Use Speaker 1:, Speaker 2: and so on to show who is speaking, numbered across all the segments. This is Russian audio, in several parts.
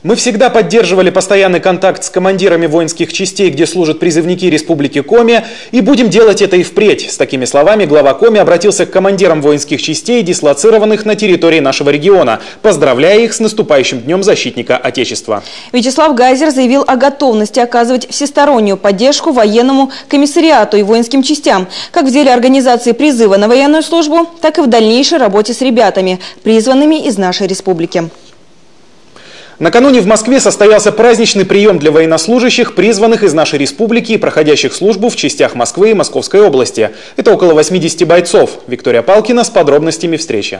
Speaker 1: Мы всегда поддерживали постоянный контакт с командирами воинских частей, где служат призывники Республики Коми, и будем делать это и впредь. С такими словами глава Коми обратился к командирам воинских частей, дислоцированных на территории нашего региона, поздравляя их с наступающим Днем защитника Отечества. Вячеслав Гайзер заявил о готовности оказывать всестороннюю поддержку военному комиссариату и воинским частям, как в деле организации призыва на военную службу, так и в дальнейшей работе с ребятами, призванными из нашей республики. Накануне в Москве состоялся праздничный прием для военнослужащих, призванных из нашей республики и проходящих службу в частях Москвы и Московской области. Это около 80 бойцов. Виктория Палкина с подробностями встречи.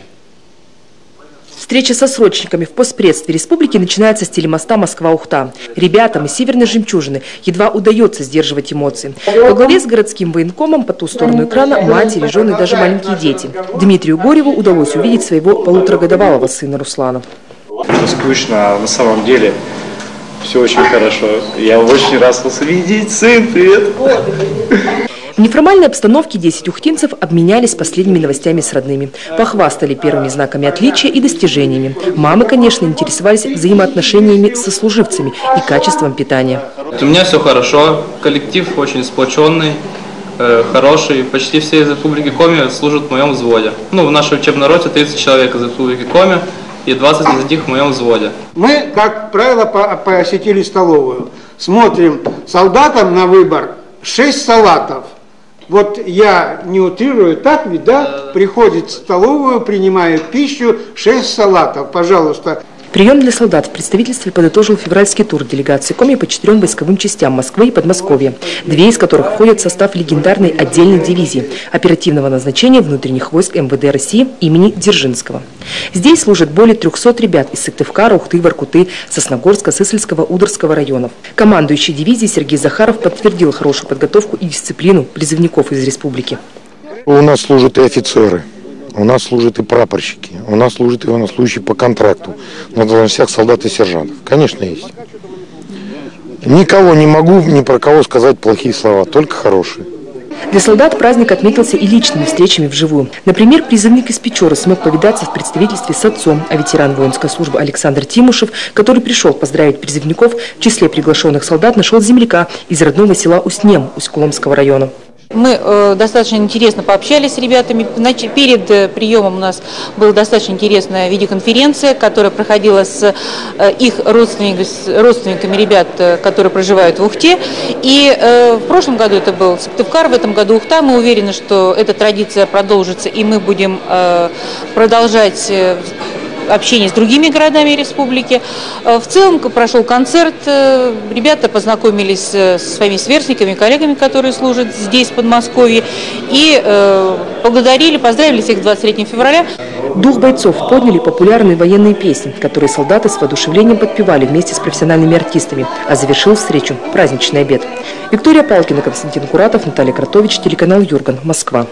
Speaker 2: Встреча со срочниками в постпредстве республики начинается с телемоста Москва-Ухта. Ребятам из Северной Жемчужины едва удается сдерживать эмоции. Во главе с городским военкомом по ту сторону экрана матери, жены и даже маленькие дети. Дмитрию Гореву удалось увидеть своего полуторагодовалого сына Руслана.
Speaker 3: Скучно, а на самом деле все очень хорошо. Я очень рад вас видеть, сын, привет!
Speaker 2: В неформальной обстановке 10 ухтинцев обменялись последними новостями с родными. Похвастали первыми знаками отличия и достижениями. Мамы, конечно, интересовались взаимоотношениями со служивцами и качеством питания.
Speaker 4: У меня все хорошо, коллектив очень сплоченный, хороший. Почти все из Республики Коми служат в моем взводе. В нашей учебной роте 30 человек из Республики Коми и 20 из них в моем взводе. Мы, как правило, посетили столовую. Смотрим, солдатам на выбор 6 салатов. Вот я не утрирую, так ведь, да? Приходит в столовую, принимает пищу, 6 салатов, пожалуйста.
Speaker 2: Прием для солдат в представительстве подытожил февральский тур делегации Коми по 4 войсковым частям Москвы и Подмосковья, 2 из которых входят в состав легендарной отдельной дивизии оперативного назначения внутренних войск МВД России имени Дзержинского. Здесь служат более 300 ребят из Сыктывкара, Ухты, Воркуты, Сосногорска, Сысольского, Удорского районов. Командующий дивизией Сергей Захаров подтвердил хорошую подготовку и дисциплину призывников из республики.
Speaker 5: У нас служат и офицеры. У нас служат и прапорщики, у нас служат и военнослужащие по контракту, на должностях солдат и сержантов. Конечно, есть. Никого не могу ни про кого сказать плохие слова, только хорошие.
Speaker 2: Для солдат праздник отметился и личными встречами вживую. Например, призывник из Печоры смог повидаться в представительстве с отцом, а ветеран воинской службы Александр Тимушев, который пришел поздравить призывников, в числе приглашенных солдат нашел земляка из родного села Уснем Усть-Куломского района.
Speaker 6: Мы достаточно интересно пообщались с ребятами. Перед приемом у нас была достаточно интересная видеоконференция, которая проходила с их родственниками ребят, которые проживают в Ухте. И в прошлом году это был Сыктывкар, в этом году Ухта. Мы уверены, что эта традиция продолжится, и мы будем продолжать общение с другими городами республики. В целом прошел концерт, ребята познакомились со своими сверстниками, коллегами, которые служат здесь, в Подмосковье, и поздравили всех 23 февраля.
Speaker 2: Дух бойцов подняли популярные военные песни, которые солдаты с воодушевлением подпевали вместе с профессиональными артистами, а завершил встречу праздничный обед. Виктория Палкина, Константин Куратов, Наталья Кротович, телеканал Юрган, Москва.